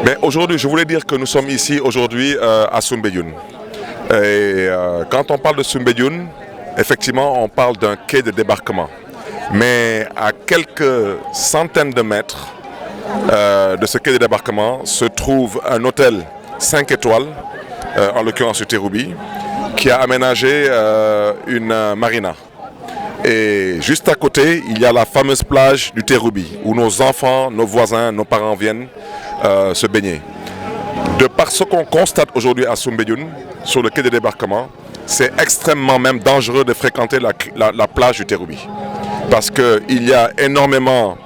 Mais aujourd'hui, je voulais dire que nous sommes ici aujourd'hui à Soumbédioune. Et quand on parle de Soumbédioune, effectivement, on parle d'un quai de débarquement. Mais à quelques centaines de mètres de ce quai de débarquement se trouve un hôtel 5 étoiles, en l'occurrence le Terrou-Bi, qui a aménagé une marina. Et juste à côté, il y a la fameuse plage du Terrou-Bi, où nos enfants, nos voisins, nos parents viennent se baigner. De par ce qu'on constate aujourd'hui à Soumbédioune, sur le quai de débarquement, c'est extrêmement même dangereux de fréquenter la plage du Terrou-Bi. Parce qu'il y a énormément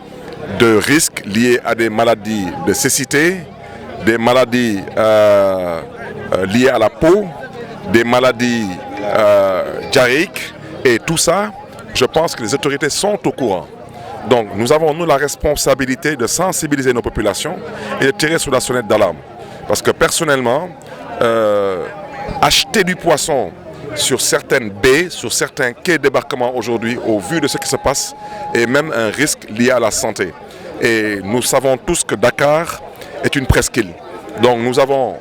de risques liés à des maladies de cécité, des maladies liées à la peau, des maladies diarrhéiques, et tout ça, je pense que les autorités sont au courant. Donc nous avons, nous, la responsabilité de sensibiliser nos populations et de tirer sur la sonnette d'alarme. Parce que personnellement, acheter du poisson sur certaines baies, sur certains quais de débarquement aujourd'hui, au vu de ce qui se passe, est même un risque lié à la santé. Et nous savons tous que Dakar est une presqu'île. Donc nous avons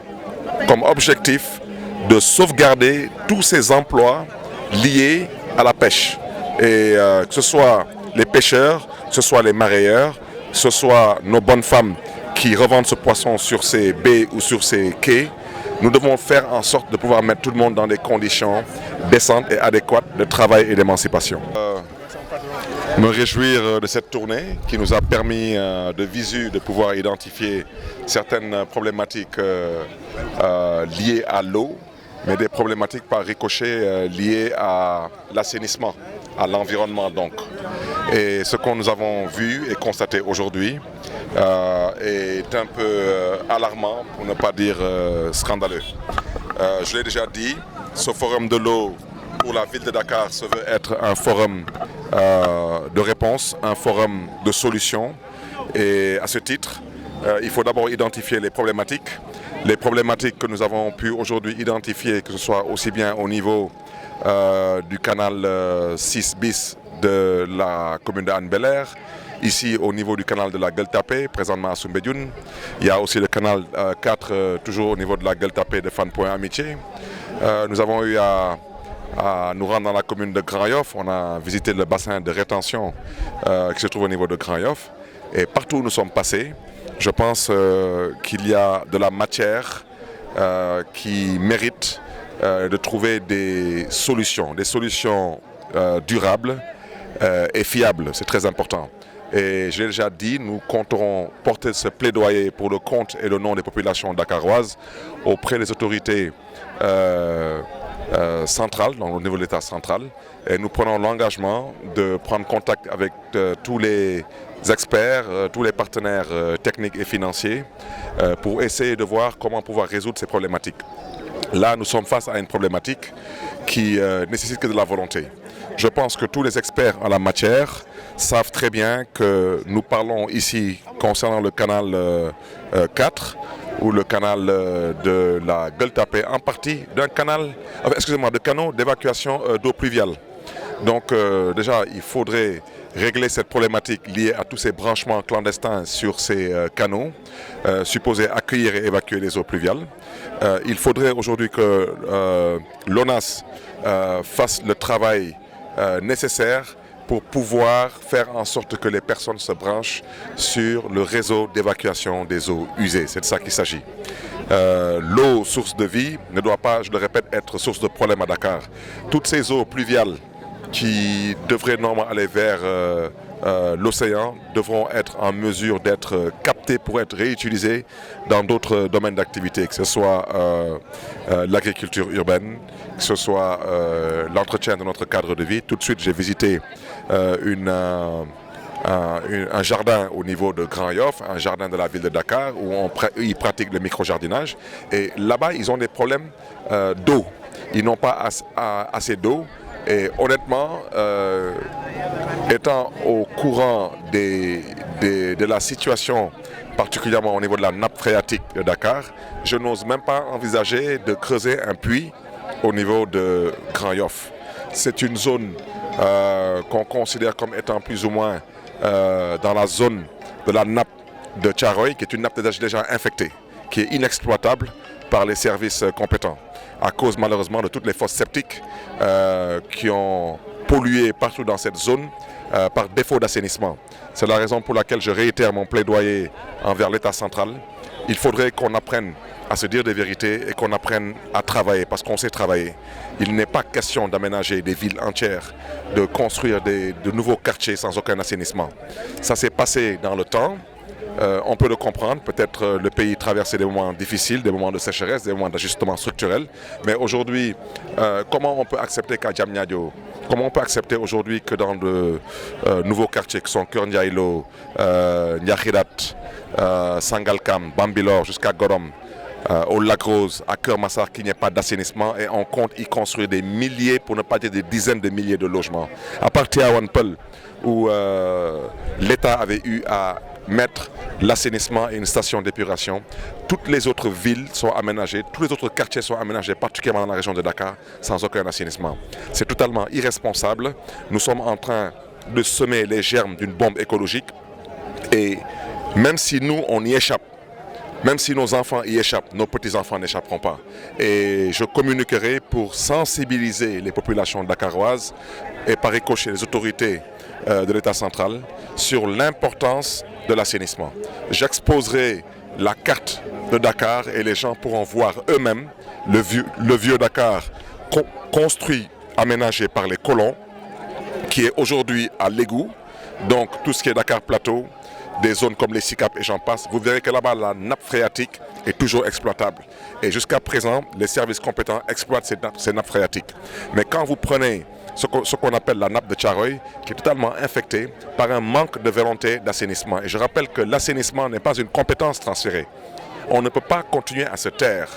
comme objectif de sauvegarder tous ces emplois liés à la pêche. Et que ce soit les pêcheurs, que ce soit les mareyeurs, que ce soit nos bonnes femmes qui revendent ce poisson sur ces baies ou sur ces quais, nous devons faire en sorte de pouvoir mettre tout le monde dans des conditions décentes et adéquates de travail et d'émancipation. Me réjouir de cette tournée qui nous a permis de visu de pouvoir identifier certaines problématiques liées à l'eau, mais des problématiques par ricochet liées à l'assainissement, à l'environnement donc. Et ce que nous avons vu et constaté aujourd'hui est un peu alarmant, pour ne pas dire scandaleux. Je l'ai déjà dit, ce forum de l'eau pour la ville de Dakar se veut être un forum de réponse, un forum de solution. Et à ce titre, il faut d'abord identifier les problématiques. Les problématiques que nous avons pu aujourd'hui identifier, que ce soit aussi bien au niveau du canal 6 bis de la commune de Hann-Bel-Air, ici au niveau du canal de la Gueule Tapée, présentement à Soumbédioune. Il y a aussi le canal 4, toujours au niveau de la Gueule Tapée de Fann Point Amitié. Nous avons eu à nous rendre dans la commune de Grand Yoff. On a visité le bassin de rétention qui se trouve au niveau de Grand Yoff. Et partout où nous sommes passés, je pense qu'il y a de la matière qui mérite de trouver des solutions durables et fiables. C'est très important. Et j'ai déjà dit, nous compterons porter ce plaidoyer pour le compte et le nom des populations dakaroises auprès des autorités centrales, donc au niveau de l'État central. Et nous prenons l'engagement de prendre contact avec tous les experts, tous les partenaires techniques et financiers pour essayer de voir comment pouvoir résoudre ces problématiques. Là, nous sommes face à une problématique qui nécessite que de la volonté. Je pense que tous les experts en la matière savent très bien que nous parlons ici concernant le canal 4 ou le canal de la Gueule Tapée, en partie d'un canal, de canaux d'évacuation d'eau pluviale. Donc déjà, il faudrait régler cette problématique liée à tous ces branchements clandestins sur ces canaux, supposés accueillir et évacuer les eaux pluviales. Il faudrait aujourd'hui que l'ONAS fasse le travail nécessaire pour pouvoir faire en sorte que les personnes se branchent sur le réseau d'évacuation des eaux usées. C'est de ça qu'il s'agit. L'eau, source de vie, ne doit pas, je le répète, être source de problème à Dakar. Toutes ces eaux pluviales qui devraient normalement aller vers l'océan devront être en mesure d'être captées pour être réutilisées dans d'autres domaines d'activité, que ce soit l'agriculture urbaine, que ce soit l'entretien de notre cadre de vie. Tout de suite, j'ai visité un jardin au niveau de Grand Yoff, un jardin de la ville de Dakar, où ils pratiquent le micro-jardinage. Et là-bas, ils ont des problèmes d'eau. Ils n'ont pas assez d'eau. Et honnêtement, étant au courant de la situation particulièrement au niveau de la nappe phréatique de Dakar. Je n'ose même pas envisager de creuser un puits au niveau de Grand Yoff. C'est une zone qu'on considère comme étant plus ou moins dans la zone de la nappe de Thiaroye, qui est une nappe déjà infectée, qui est inexploitable par les services compétents, à cause malheureusement de toutes les fosses septiques qui ont pollué partout dans cette zone par défaut d'assainissement. C'est la raison pour laquelle je réitère mon plaidoyer envers l'État central. Il faudrait qu'on apprenne à se dire des vérités et qu'on apprenne à travailler, parce qu'on sait travailler. Il n'est pas question d'aménager des villes entières, de construire de nouveaux quartiers sans aucun assainissement. Ça s'est passé dans le temps. On peut le comprendre, peut-être le pays traversait des moments difficiles, des moments de sécheresse, des moments d'ajustement structurel. Mais aujourd'hui, comment on peut accepter qu'à Diamniadio, comment on peut accepter aujourd'hui que dans de nouveaux quartiers qui sont Keur Ndiaye-Lo, Ndiakhirat, Sangalkam, Bambilor jusqu'à Gorom, au Lac Rose, à Keur Massar, qu'il n'y ait pas d'assainissement et on compte y construire des milliers, pour ne pas dire des dizaines de milliers de logements. À part Tivaouane Peulh, où l'État avait eu à mettre l'assainissement et une station d'épuration. Toutes les autres villes sont aménagées, tous les autres quartiers sont aménagés, particulièrement dans la région de Dakar, sans aucun assainissement. C'est totalement irresponsable. Nous sommes en train de semer les germes d'une bombe écologique et même si nous, on y échappe, même si nos enfants y échappent, nos petits-enfants n'échapperont pas. Et je communiquerai pour sensibiliser les populations dakaroises et par ricochet les autorités de l'État central sur l'importance de l'assainissement. J'exposerai la carte de Dakar et les gens pourront voir eux-mêmes le vieux Dakar construit, aménagé par les colons, qui est aujourd'hui à l'égout. Donc tout ce qui est Dakar Plateau, des zones comme les SICAP et j'en passe, vous verrez que là-bas la nappe phréatique est toujours exploitable. Et jusqu'à présent, les services compétents exploitent ces nappes phréatiques. Mais quand vous prenez ce qu'on appelle la nappe de Thiaroye, qui est totalement infectée par un manque de volonté d'assainissement. Et je rappelle que l'assainissement n'est pas une compétence transférée. On ne peut pas continuer à se taire.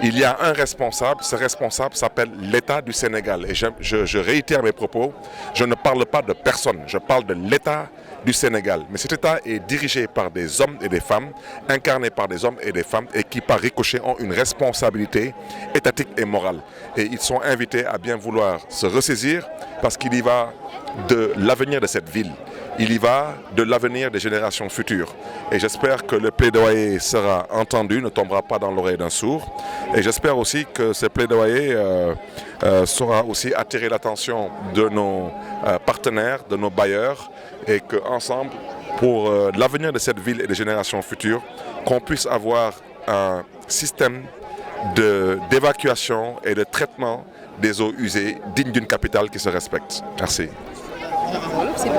Il y a un responsable, ce responsable s'appelle l'État du Sénégal. Et je réitère mes propos, je ne parle pas de personne, je parle de l'État du Sénégal. Mais cet État est dirigé par des hommes et des femmes, incarné par des hommes et des femmes, et qui par ricochet ont une responsabilité étatique et morale. Et ils sont invités à bien vouloir se ressaisir, parce qu'il y va de l'avenir de cette ville. Il y va de l'avenir des générations futures. Et j'espère que le plaidoyer sera entendu, ne tombera pas dans l'oreille d'un sourd. Et j'espère aussi que ce plaidoyer saura aussi attirer l'attention de nos partenaires, de nos bailleurs, et qu'ensemble, pour l'avenir de cette ville et des générations futures, qu'on puisse avoir un système d'évacuation et de traitement des eaux usées digne d'une capitale qui se respecte. Merci. C'est